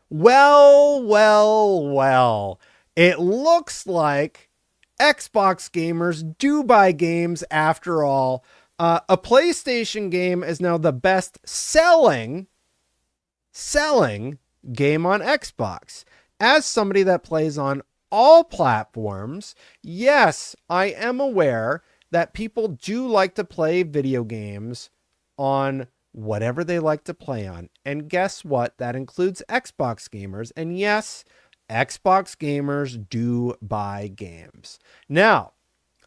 Well. It looks like Xbox gamers do buy games after all. A PlayStation game is now the best selling game on Xbox. As somebody that plays on all platforms, yes, I am aware that people do like to play video games on whatever they like to play on. And guess what? That includes Xbox gamers. And yes, Xbox gamers do buy games. Now,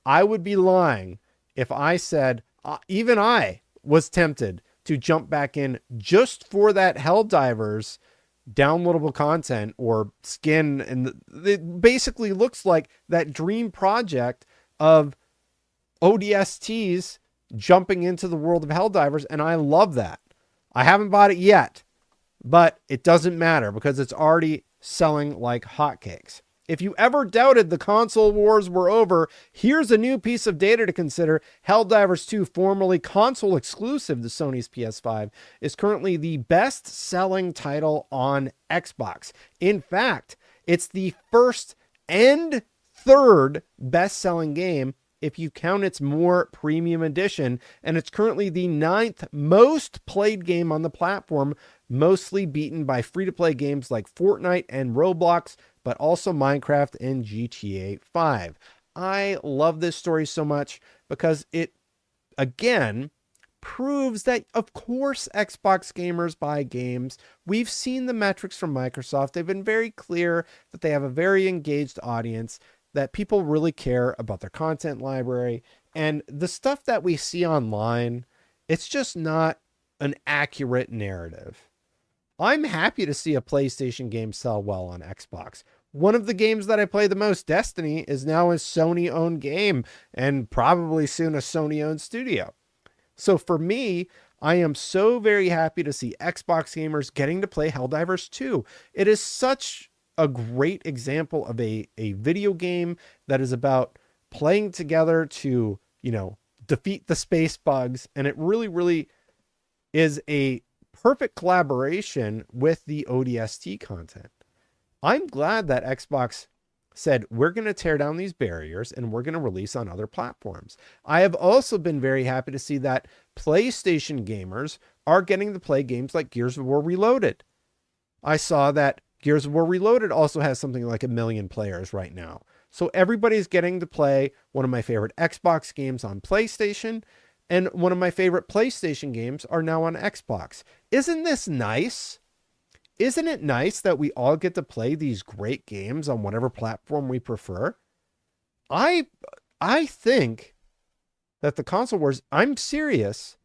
I would be lying if I said, even I was tempted to jump back in just for that Helldivers downloadable content or skin. And it basically looks like that dream project of ODSTs jumping into the world of Helldivers. And I love that. I haven't bought it yet, but it doesn't matter because it's already selling like hotcakes. If you ever doubted the console wars were over, here's a new piece of data to consider. Helldivers 2, formerly console exclusive to Sony's PS5, is currently the best-selling title on Xbox. In fact, it's the first and third best-selling game if you count its more premium edition, and it's currently the 9th most played game on the platform, mostly beaten by free-to-play games like Fortnite and Roblox, but also Minecraft and GTA 5. I love this story so much because it, again, proves that, of course, Xbox gamers buy games. We've seen the metrics from Microsoft. They've been very clear that they have a very engaged audience, that people really care about their content library. And the stuff that we see online, it's just not an accurate narrative. I'm happy to see a PlayStation game sell well on Xbox. One of the games that I play the most, Destiny, is now a Sony-owned game and probably soon a Sony-owned studio. So for me, I am so very happy to see Xbox gamers getting to play Helldivers 2. It is such a great example of a video game that is about playing together to, defeat the space bugs. And it really is a perfect collaboration with the ODST content. I'm glad that Xbox said, we're going to tear down these barriers and we're going to release on other platforms. I have also been very happy to see that PlayStation gamers are getting to play games like Gears of War Reloaded. I saw that Gears of War Reloaded also has something like 1 million players right now. So everybody's getting to play one of my favorite Xbox games on PlayStation, and one of my favorite PlayStation games are now on Xbox. Isn't this nice? Isn't it nice that we all get to play these great games on whatever platform we prefer? I think that the console wars, I'm serious,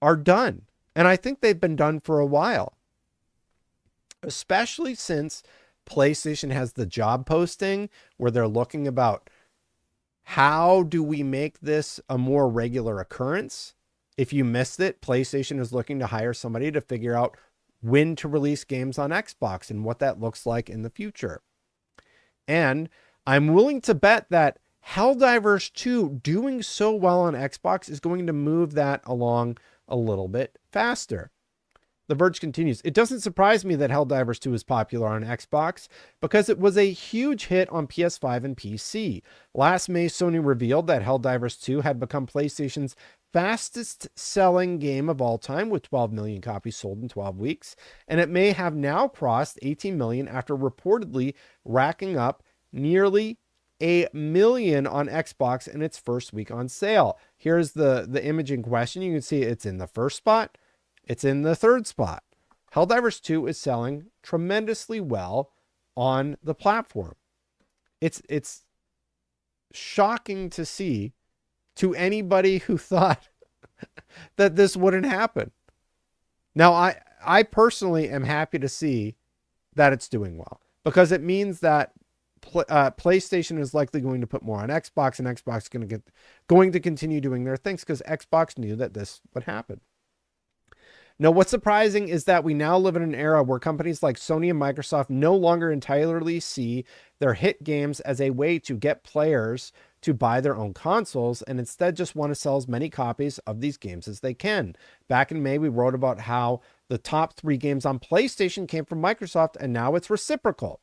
are done. And I think they've been done for a while. Especially since PlayStation has the job posting where they're looking about how do we make this a more regular occurrence? If you missed it, PlayStation is looking to hire somebody to figure out when to release games on Xbox and what that looks like in the future. And I'm willing to bet that Helldivers 2 doing so well on Xbox is going to move that along a little bit faster. The Verge continues, it doesn't surprise me that Helldivers 2 is popular on Xbox because it was a huge hit on PS5 and PC. Last May, Sony revealed that Helldivers 2 had become PlayStation's fastest selling game of all time with 12 million copies sold in 12 weeks. And it may have now crossed 18 million after reportedly racking up nearly 1 million on Xbox in its first week on sale. Here's the image in question. You can see it's in the first spot. It's in the third spot. Helldivers 2 is selling tremendously well on the platform. It's shocking to see to anybody who thought that this wouldn't happen. Now, I personally am happy to see that it's doing well because it means that PlayStation is likely going to put more on Xbox, and Xbox is going to continue doing their things because Xbox knew that this would happen. Now, what's surprising is that we now live in an era where companies like Sony and Microsoft no longer entirely see their hit games as a way to get players to buy their own consoles and instead just want to sell as many copies of these games as they can. Back in May, we wrote about how The top 3 games on PlayStation came from Microsoft, and now it's reciprocal.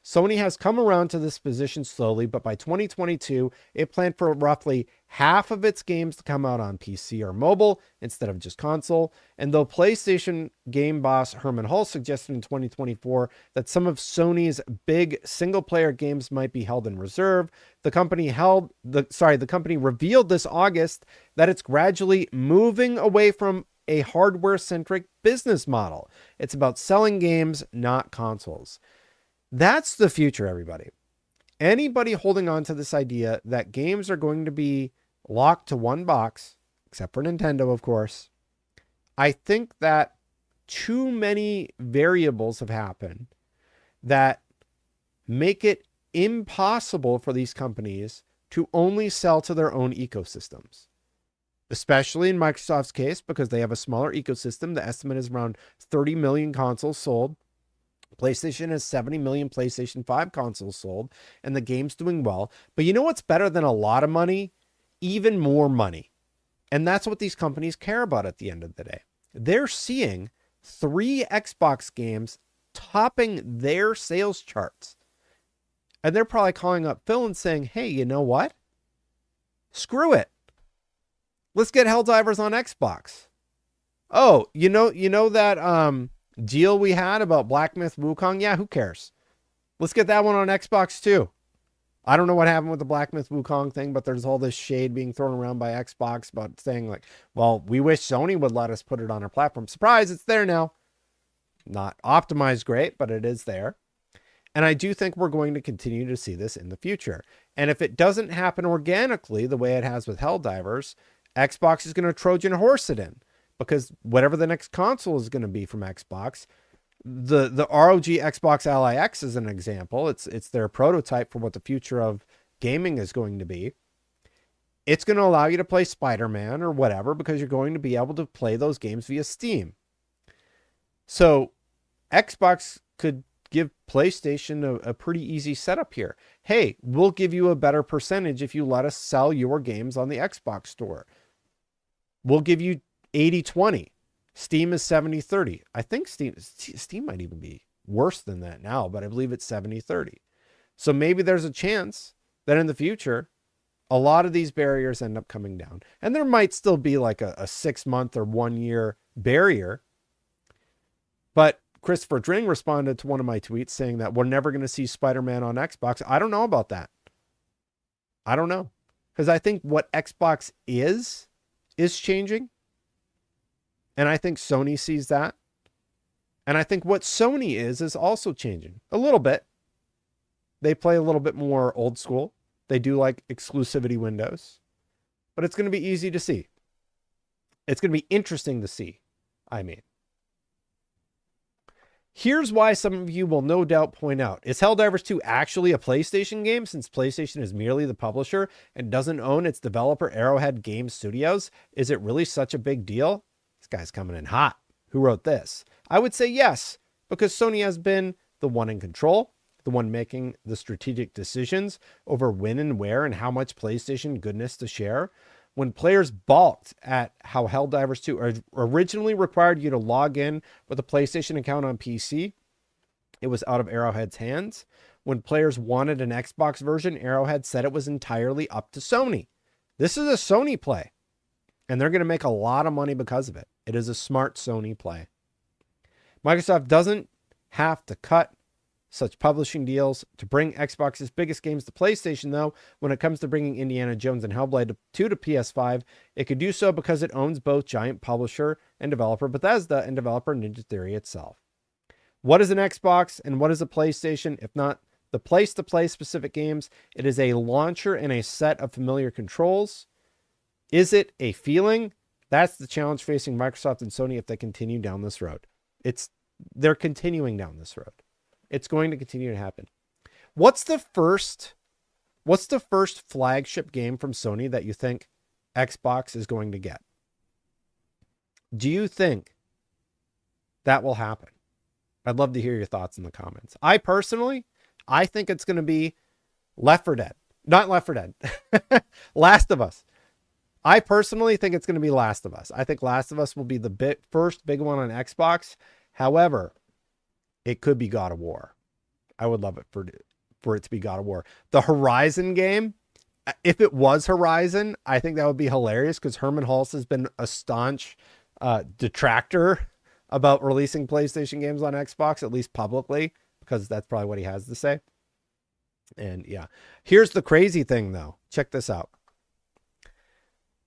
Sony has come around to this position slowly, but by 2022, it planned for roughly half of its games to come out on PC or mobile instead of just console. And though PlayStation game boss Herman Hull suggested in 2024 that some of Sony's big single-player games might be held in reserve, the company revealed this August that it's gradually moving away from a hardware-centric business model. It's about selling games, not consoles. That's the future, everybody. Anybody holding on to this idea that games are going to be locked to one box, except for Nintendo, of course, I think that too many variables have happened that make it impossible for these companies to only sell to their own ecosystems. Especially in Microsoft's case, because they have a smaller ecosystem. The estimate is around 30 million consoles sold. PlayStation has 70 million PlayStation 5 consoles sold, and the game's doing well. But you know what's better than a lot of money? Even more money. And that's what these companies care about at the end of the day. They're seeing 3 Xbox games topping their sales charts. And they're probably calling up Phil and saying, hey, you know what? Screw it. Let's get Helldivers on Xbox. Oh, you know that deal we had about Black Myth Wukong? Yeah, who cares? Let's get that one on Xbox too. I don't know what happened with the Black Myth Wukong thing, but there's all this shade being thrown around by Xbox about saying like, well, we wish Sony would let us put it on our platform. Surprise, it's there now. Not optimized great, but it is there. And I do think we're going to continue to see this in the future. And if it doesn't happen organically the way it has with Helldivers, Xbox is going to Trojan horse it in. Because whatever the next console is going to be from Xbox, the ROG Xbox Ally X is an example. It's their prototype for what the future of gaming is going to be. It's going to allow you to play Spider-Man or whatever because you're going to be able to play those games via Steam. So Xbox could give PlayStation a pretty easy setup here. Hey, we'll give you a better percentage if you let us sell your games on the Xbox store. We'll give you 80-20. Steam is 70-30. I think Steam might even be worse than that now, but I believe it's 70-30. So maybe there's a chance that in the future, a lot of these barriers end up coming down. And there might still be like a 6-month or 1 year barrier. But Christopher Dring responded to one of my tweets saying that we're never going to see Spider-Man on Xbox. I don't know about that. I don't know. Because I think what Xbox is changing. And I think Sony sees that. And I think what Sony is also changing a little bit. They play a little bit more old school. They do like exclusivity windows. But it's going to be easy to see. It's going to be interesting to see, I mean. Here's why some of you will no doubt point out. Is Helldivers 2 actually a PlayStation game since PlayStation is merely the publisher and doesn't own its developer Arrowhead Game Studios? Is it really such a big deal? This guy's coming in hot. Who wrote this? I would say yes, because Sony has been the one in control, the one making the strategic decisions over when and where and how much PlayStation goodness to share. When players balked at how Helldivers 2 originally required you to log in with a PlayStation account on PC, it was out of Arrowhead's hands. When players wanted an Xbox version, Arrowhead said it was entirely up to Sony. This is a Sony play. And they're going to make a lot of money because of it. It is a smart Sony play. Microsoft doesn't have to cut such publishing deals to bring Xbox's biggest games to PlayStation, though. When it comes to bringing Indiana Jones and Hellblade 2 to PS5, it could do so because it owns both giant publisher and developer Bethesda and developer Ninja Theory itself. What is an Xbox and what is a PlayStation? If not the place to play specific games, it is a launcher and a set of familiar controls. Is it a feeling? That's the challenge facing Microsoft and Sony if they continue down this road. They're continuing down this road. It's going to continue to happen. What's the first flagship game from Sony that you think Xbox is going to get? Do you think that will happen? I'd love to hear your thoughts in the comments. I think it's going to be Left 4 Dead. Not Left 4 Dead. Last of Us. I personally think it's going to be Last of Us. I think Last of Us will be the first big one on Xbox. However, it could be God of War. I would love it for it to be God of War. The Horizon game, if it was Horizon, I think that would be hilarious because Herman Hulse has been a staunch detractor about releasing PlayStation games on Xbox, at least publicly, because that's probably what he has to say. And yeah, here's the crazy thing though. Check this out.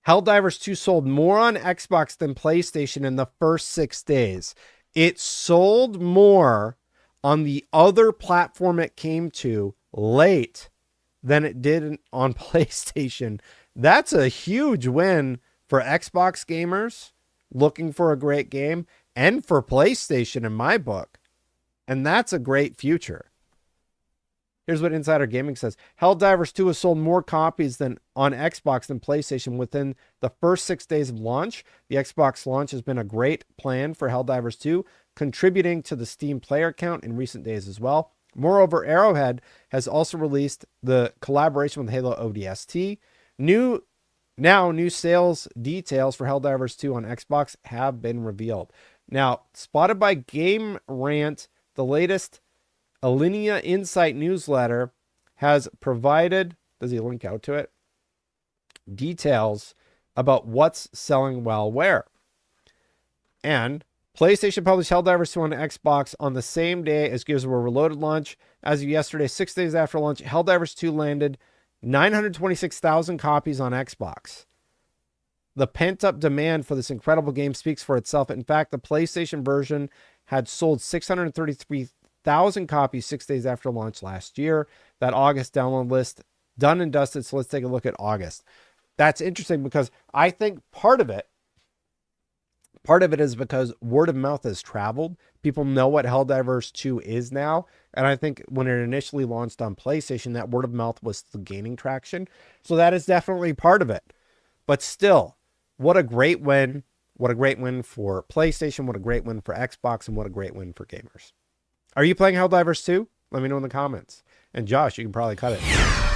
Helldivers 2 sold more on Xbox than PlayStation in the first 6 days. It sold more on the other platform it came to late than it did on PlayStation. That's a huge win for Xbox gamers looking for a great game and for PlayStation in my book. And that's a great future. Here's what Insider Gaming says. Helldivers 2 has sold more copies than on Xbox than PlayStation within the first 6 days of launch. The Xbox launch has been a great plan for Helldivers 2, contributing to the Steam player count in recent days as well. Moreover, Arrowhead has also released the collaboration with Halo ODST. New sales details for Helldivers 2 on Xbox have been revealed. Now, spotted by Game Rant, the latest Alinea Insight newsletter has provided, does he link out to it? Details about what's selling well where. And PlayStation published Helldivers 2 on Xbox on the same day as Gears of War Reloaded launch. As of yesterday, 6 days after launch, Helldivers 2 landed 926,000 copies on Xbox. The pent-up demand for this incredible game speaks for itself. In fact, the PlayStation version had sold 633,000 copies 6 days after launch last year. That August download list done and dusted. So let's take a look at August. That's interesting because I think part of it is because word of mouth has traveled. People know what Helldivers 2 is now. And I think when it initially launched on PlayStation, that word of mouth was still gaining traction. So that is definitely part of it. But still, what a great win. What a great win for PlayStation. What a great win for Xbox. And what a great win for gamers. Are you playing Helldivers 2? Let me know in the comments. And Josh, you can probably cut it.